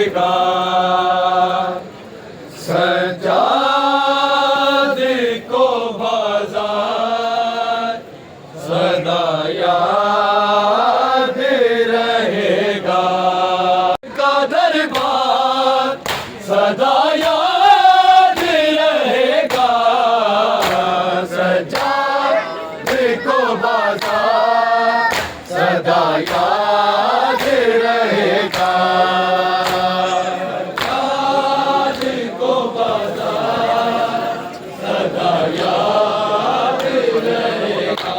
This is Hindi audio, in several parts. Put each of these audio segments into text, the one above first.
रहेगा। सज्जाद को बाजार सदा याद रहेगा। का दरबार सदा याद रहेगा। सज्जाद को बाजार सदा याद रहेगा। सज्जाद को बाजार सदा याद रहेगा।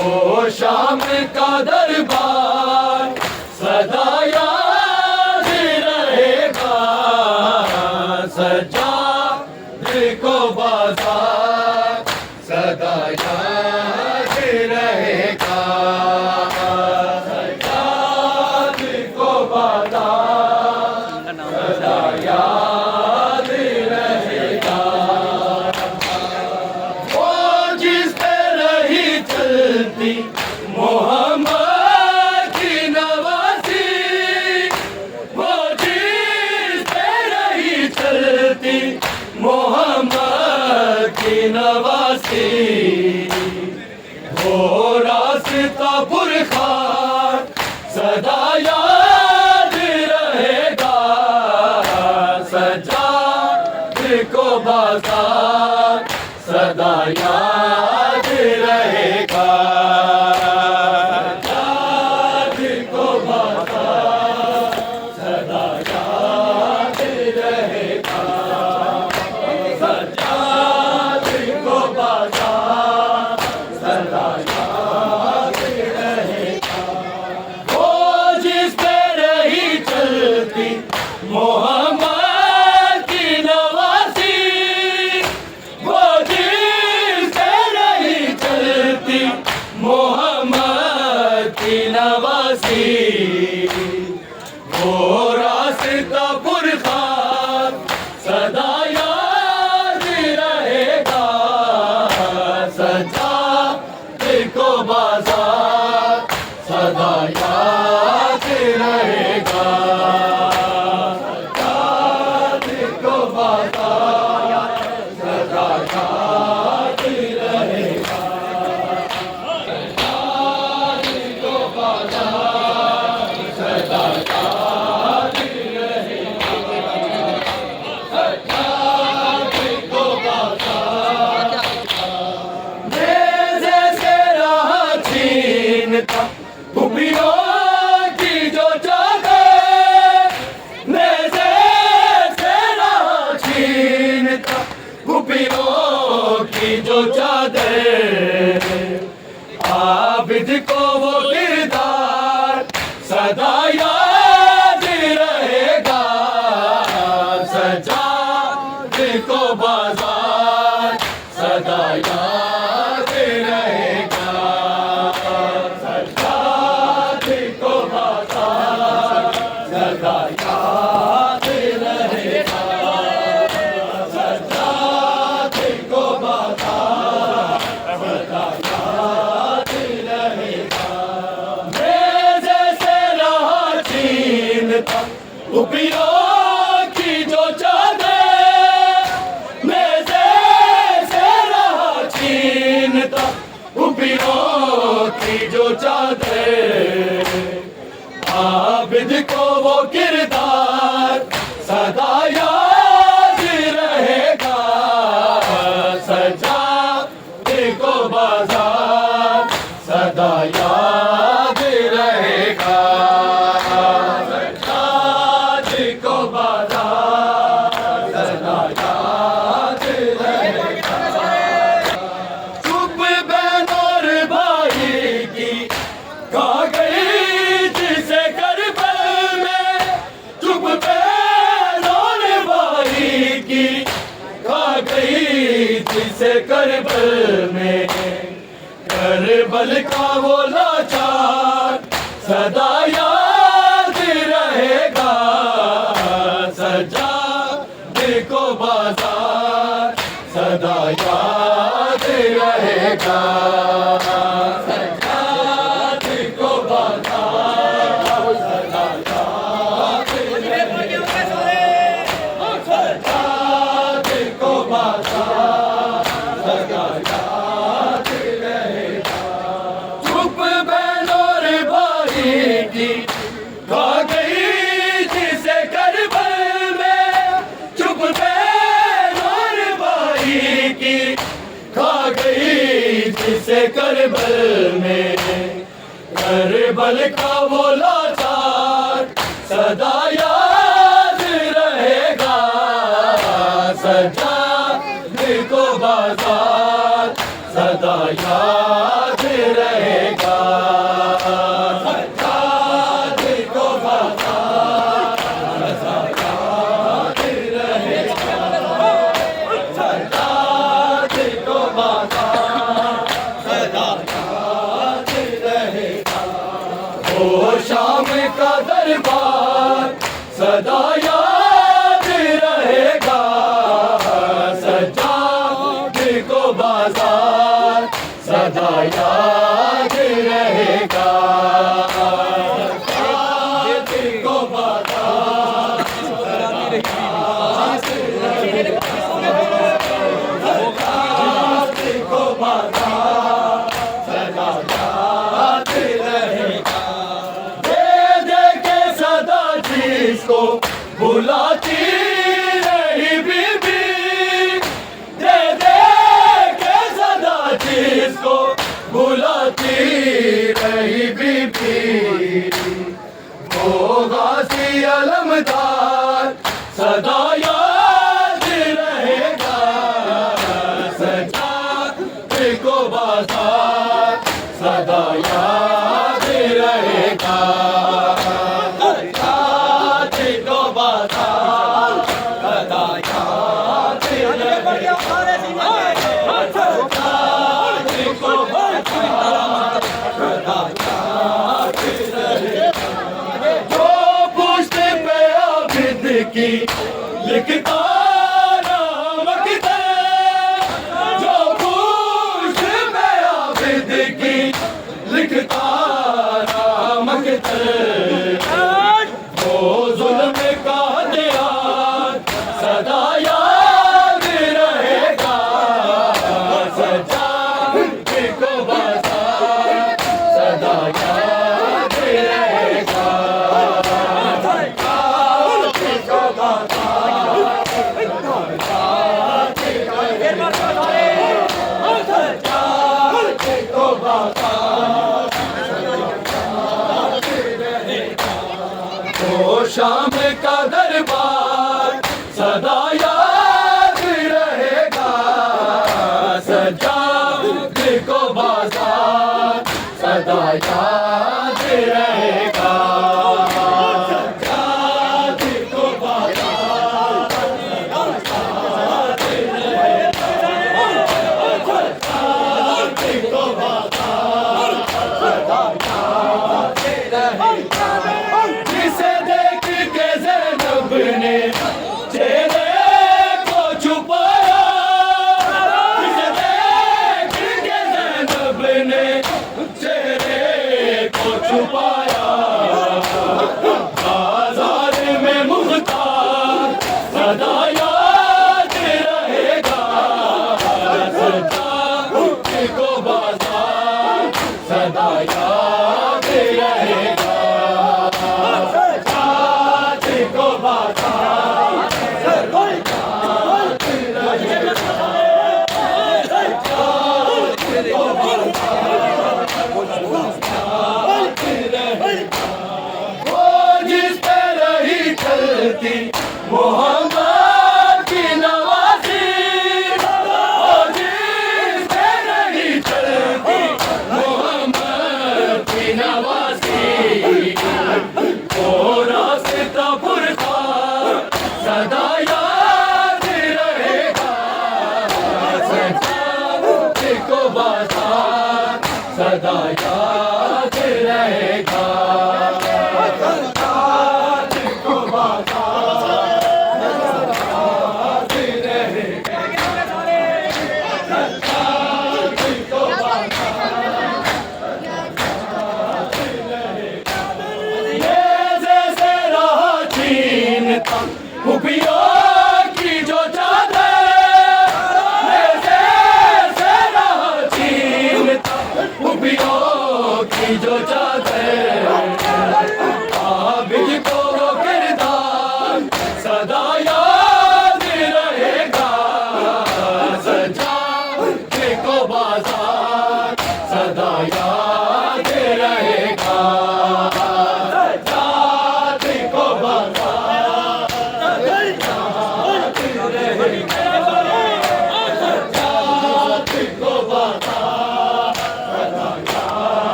ओ शाम का दरबार सदा याद रहेगा। सज्जाद को बाजार सदा याद रहेगा। सज्जाद को बाजार सदा याद रहेगा। वो जिस पे रही चलती मोहम्मद की नवासी, वो जिस पे रही चलती मोहम्मद की नवासी, वो रास्ता पुरखार सदा याद रहेगा। सज्जाद को बाजार सदा याद रहेगा। सज्जाद को बाजार सदा याद रहेगा। सज्जाद को बाजार सदा याद रहेगा। वो जिस पे रही चलती मोहम्मद की नवासी, वो जिस पे रही चलती मोहम्मद की नवासी, वो रास्ता पुरखार सदा याद रहेगा। सज्जाद को बाजार सदा याद रहेगा। सज्जाद को बाजार सदा याद रहेगा। सज्जाद को बाजार सदा याद रहेगा। सज्जाद को बाजार नेज़े से राह छीनता खुफियों की जो चादर, नेज़े से राह छीनता खुफियों की जो चादर, आबिद को वो किरदार सदा याद रहेगा। सज्जाद को बाजार सदा याद रहेगा। सज्जाद को बाजार सदा याद रहेगा। सज्जाद को बाजार सदा याद रहेगा। नेज़े से राह छीनता खुफियों की जो चादर, नेज़े से राह छीनता खुफियों की जो चादर, आबिद को वो किरदार सदा याद रहेगा। सज्जाद को बाजार सदा याद रहेगा। सज्जाद को बाजार सदा याद रहेगा। चुप बहन और भाई की खा गई जिसे करबल में, चुप बहन और भाई की खा गई जिसे करबल में। करबल का वो लाचार सदा याद रहेगा। सज्जाद को बाजार सदा याद रहेगा। सज्जाद को बाजार सदा याद जैसे करबल में, करबल का वो लाचार सदा याद रहेगा। सजाद को बाजार सदा याद रहेगा। सजाद को बाजार सदा याद रहेगा। सजाद को बाजार सदा याद रहेगा। ओ शाम का दरबार सदा याद रहेगा। सजाद को बाजार सदा याद रहेगा। सजाद को बाजार सदा याद रहेगा। सजाद को बाजार सदा याद रहेगा। दे दे के सदा जिसको बुलाती रही बीबी, दे दे के सदा जिसको बुलाती रही बीबी। वो गाजी अलमदार सदा याद रहेगा। सजाद को बाजार सदा याद रहेगा। सजाद को बाजार सदा याद रहेगा। सजाद को बाजार सदा याद रहेगा। जो पुश्त पे आबिद की लिखता नाम किताब, जो पुश्त पे आबिद की लिखता नाम किताब, वो जुल्म का हथियार सदा याद रहेगा। सजाद को बाजार सदा याद रहेगा। सजाद को बाजार सदा याद रहेगा। सजाद को बाजार ओ शाम का दरबार सदा याद रहेगा। सजाद को बाजार सदा याद रहेगा। सजाद को बाजार सदा याद रहेगा। सजाद को बाजार सदा याद रहेगा। जिसे देख के ज़ैनब ने चेहरे को छुपाया, जिसे देख के ज़ैनब ने चेहरे को छुपाया। बाजार में मुख्तार सदा याद रहेगा। सजाद को बाजार सदा याद रहेगा। सजाद को बाजार सदा याद रहेगा। सजाद को बाजार याद रहेगा। वो जिस पे रही चलती मोहम्मद की नवाज़ी, वो जिस पे रही चलती मोहम्मद की नवाज़ी। वो रास्ता पुरखार सदा याद रहेगा। सजाद को बाजार सदा याद रहेगा। सजाद को बाजार सदा याद रहेगा। सजाद को बाजार ये जैसे रहा छीनता खुफिया की जो चादर, ये जैसे रहा छीनता खुफिया की जो चादर। आबिद को वो किरदार सदा याद रहेगा। सजाद को बाजार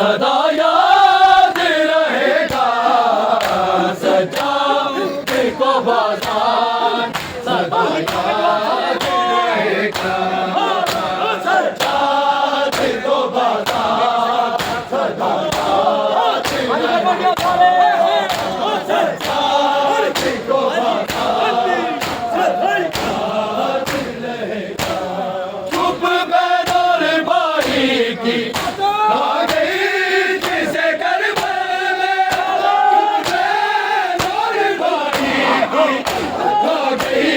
सदा याद रहेगा सजाने को बाजार सदा याद रहेगा सजाने को बाजार सदा याद रहेगा सजाने को बाजार चुप बैरोर भाई की आ गई जिसे करबल में चुप बैरोर भाई की आ गई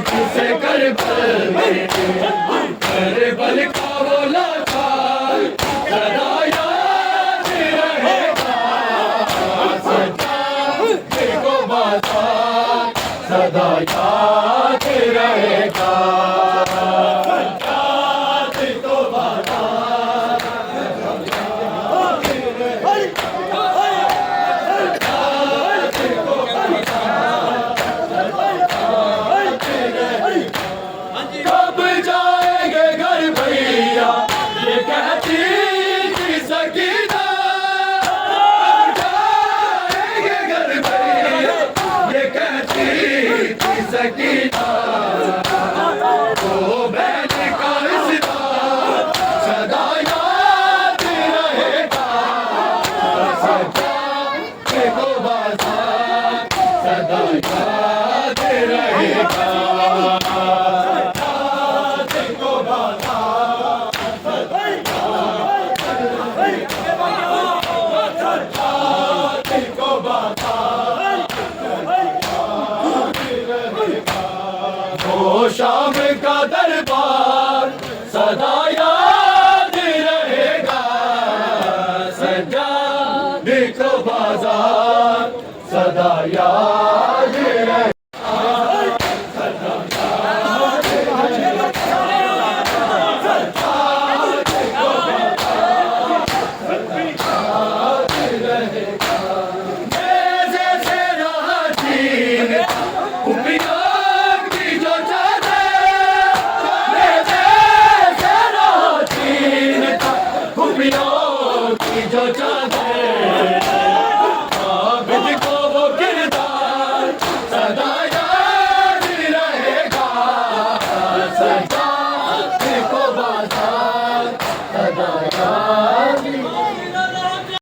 जिसे करबल में करबल का वो लाचार सदा याद रहेगा सजाने को बाजार सदा याद रहेगा सजाने को बाजार कब जाएंगे घर भैया ये कहती थी सकीना कब जाएंगे घर भैया ये कहती थी सकीना वो बहन का रिश्ता सदा याद रहेगा सजाने को बाजार सदा याद रहेगा वो शाम का दरबार सदा याद रहेगा सजाने को बाजार सदा याद रहेगा जैसे से राजीन उपयोग की जो चादर जैसे राजीन उपयोग की जो चादर